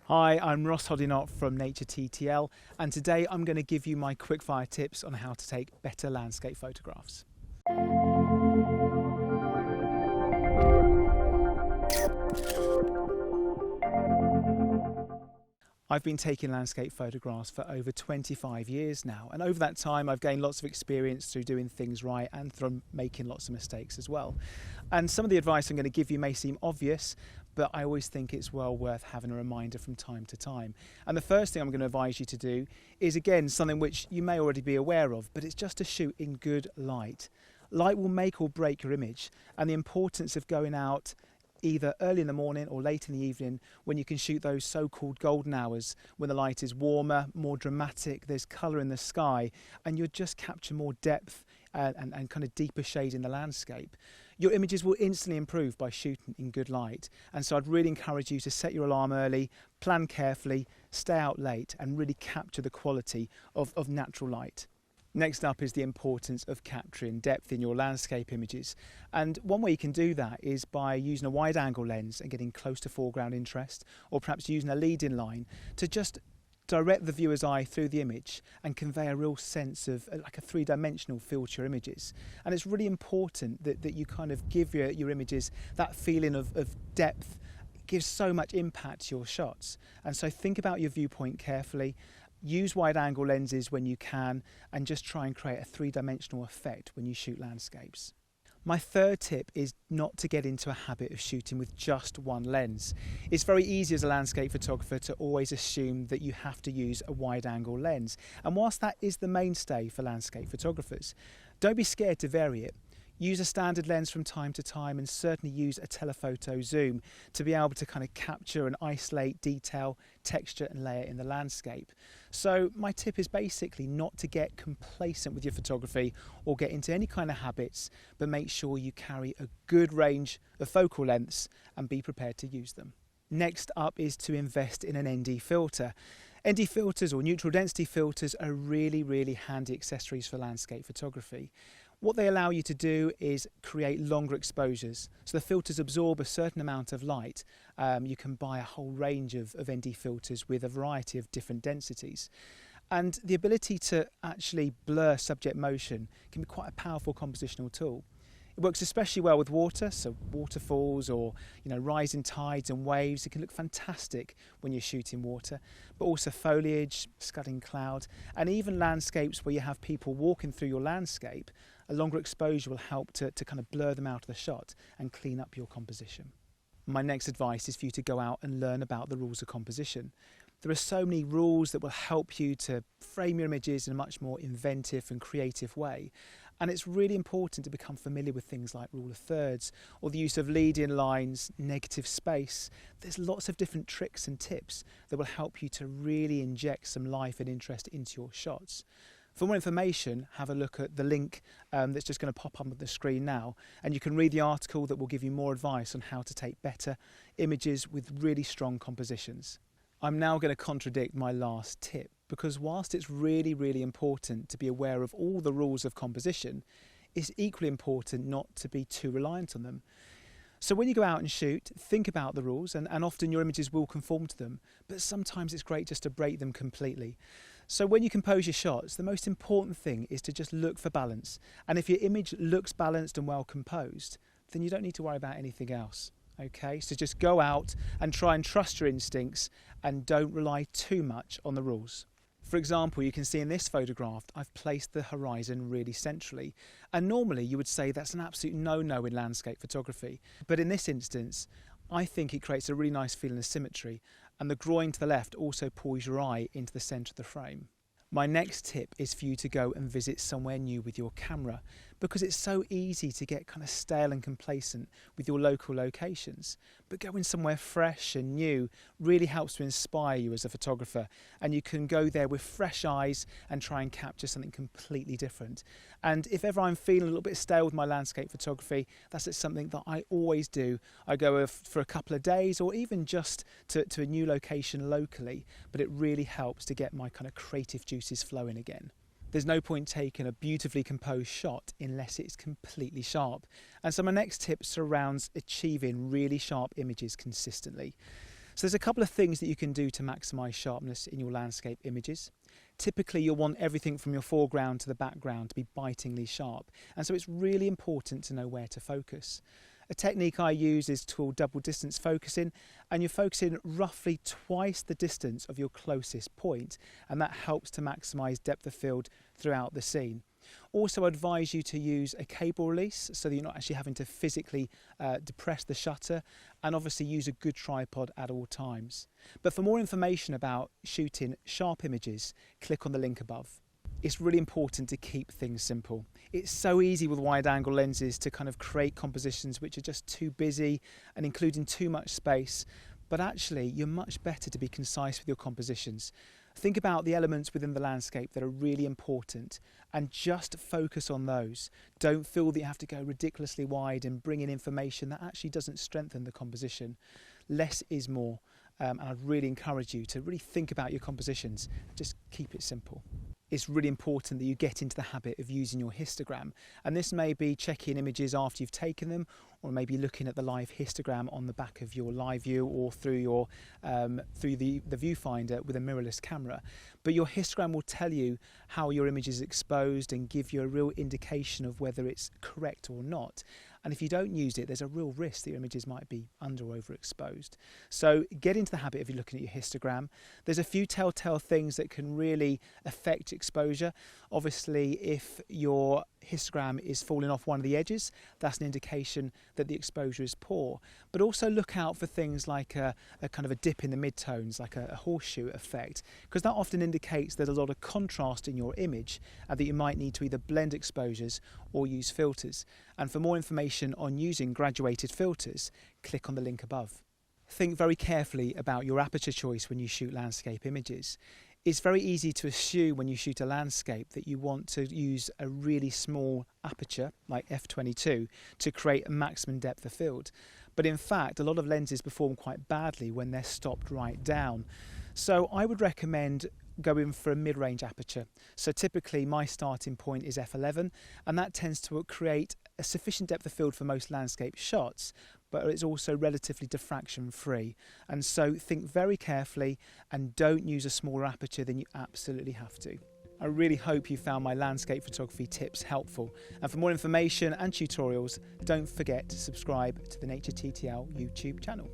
Hi, I'm Ross Hoddinott from Nature TTL, and today I'm going to give you my quickfire tips on how to take better landscape photographs. I've been taking landscape photographs for over 25 years now, and over that time I've gained lots of experience through doing things right and through making lots of mistakes as well. And some of the advice I'm going to give you may seem obvious, but I always think it's well worth having a reminder from time to time. And the first thing I'm going to advise you to do is, again, something which you may already be aware of, but it's just to shoot in good light. Light will make or break your image, and the importance of going out either early in the morning or late in the evening when you can shoot those so-called golden hours when the light is warmer, more dramatic, there's colour in the sky, and you'll just capture more depth and kind of deeper shade in the landscape. Your images will instantly improve by shooting in good light, and so I'd really encourage you to set your alarm early, plan carefully, stay out late and really capture the quality of natural light. Next up is the importance of capturing depth in your landscape images, and one way you can do that is by using a wide angle lens and getting close to foreground interest, or perhaps using a lead-in line to just direct the viewer's eye through the image and convey a real sense of like a three-dimensional feel to your images. And it's really important that you kind of give your images that feeling of depth. It gives so much impact to your shots, and so think about your viewpoint carefully. Use wide angle lenses when you can, and just try and create a three-dimensional effect when you shoot landscapes. My third tip is not to get into a habit of shooting with just one lens. It's very easy as a landscape photographer to always assume that you have to use a wide angle lens. And whilst that is the mainstay for landscape photographers, don't be scared to vary it. Use a standard lens from time to time, and certainly use a telephoto zoom to be able to kind of capture and isolate detail, texture and layer in the landscape. So my tip is basically not to get complacent with your photography or get into any kind of habits, but make sure you carry a good range of focal lengths and be prepared to use them. Next up is to invest in an ND filter. ND filters, or neutral density filters, are really handy accessories for landscape photography. What they allow you to do is create longer exposures. So the filters absorb a certain amount of light. You can buy a whole range of ND filters with a variety of different densities. And the ability to actually blur subject motion can be quite a powerful compositional tool. It works especially well with water, so waterfalls or rising tides and waves. It can look fantastic when you're shooting water, but also foliage, scudding cloud, and even landscapes where you have people walking through your landscape. A longer exposure will help to kind of blur them out of the shot and clean up your composition. My next advice is for you to go out and learn about the rules of composition. There are so many rules that will help you to frame your images in a much more inventive and creative way. And it's really important to become familiar with things like rule of thirds or the use of lead-in lines, negative space. There's lots of different tricks and tips that will help you to really inject some life and interest into your shots. For more information, have a look at the link that's just going to pop up on the screen now, and you can read the article that will give you more advice on how to take better images with really strong compositions. I'm now going to contradict my last tip, because whilst it's really important to be aware of all the rules of composition, it's equally important not to be too reliant on them. So when you go out and shoot, think about the rules, and often your images will conform to them, but sometimes it's great just to break them completely. So when you compose your shots, the most important thing is to just look for balance. And if your image looks balanced and well composed, then you don't need to worry about anything else. Okay, so just go out and try and trust your instincts and don't rely too much on the rules. For example, you can see in this photograph, I've placed the horizon really centrally. And normally you would say that's an absolute no-no in landscape photography. But in this instance, I think it creates a really nice feeling of symmetry, and the groin to the left also pulls your eye into the centre of the frame. My next tip is for you to go and visit somewhere new with your camera, because it's so easy to get kind of stale and complacent with your local locations. But going somewhere fresh and new really helps to inspire you as a photographer, and you can go there with fresh eyes and try and capture something completely different. And if ever I'm feeling a little bit stale with my landscape photography, that's something that I always do. I go for a couple of days or even just to a new location locally, but it really helps to get my kind of creative juices flowing again. There's no point taking a beautifully composed shot unless it's completely sharp. And so my next tip surrounds achieving really sharp images consistently. So there's a couple of things that you can do to maximise sharpness in your landscape images. Typically you'll want everything from your foreground to the background to be bitingly sharp, and so it's really important to know where to focus. A technique I use is called double distance focusing, and you're focusing roughly twice the distance of your closest point, and that helps to maximise depth of field throughout the scene. Also, I advise you to use a cable release so that you're not actually having to physically depress the shutter, and obviously use a good tripod at all times. But for more information about shooting sharp images, click on the link above. It's really important to keep things simple. It's so easy with wide angle lenses to kind of create compositions which are just too busy and including too much space, but actually you're much better to be concise with your compositions. Think about the elements within the landscape that are really important and just focus on those. Don't feel that you have to go ridiculously wide and bring in information that actually doesn't strengthen the composition. Less is more, and I'd really encourage you to really think about your compositions and just keep it simple. It's really important that you get into the habit of using your histogram, and this may be checking images after you've taken them, or maybe looking at the live histogram on the back of your live view or through your through the viewfinder with a mirrorless camera. But your histogram will tell you how your image is exposed and give you a real indication of whether it's correct or not. And if you don't use it, there's a real risk that your images might be under or overexposed. So get into the habit of looking at your histogram. There's a few telltale things that can really affect exposure. Obviously, if your histogram is falling off one of the edges, that's an indication that the exposure is poor. But also look out for things like a kind of a dip in the midtones, like a horseshoe effect, because that often indicates there's a lot of contrast in your image and that you might need to either blend exposures or use filters. And for more information on using graduated filters, click on the link above. Think very carefully about your aperture choice when you shoot landscape images. It's very easy to assume when you shoot a landscape that you want to use a really small aperture like f/22 to create a maximum depth of field. But in fact, a lot of lenses perform quite badly when they're stopped right down. So I would recommend going for a mid-range aperture. So typically my starting point is f11, and that tends to create a sufficient depth of field for most landscape shots, but it's also relatively diffraction free. And so think very carefully and don't use a smaller aperture than you absolutely have to. I really hope you found my landscape photography tips helpful. And for more information and tutorials, don't forget to subscribe to the Nature TTL YouTube channel.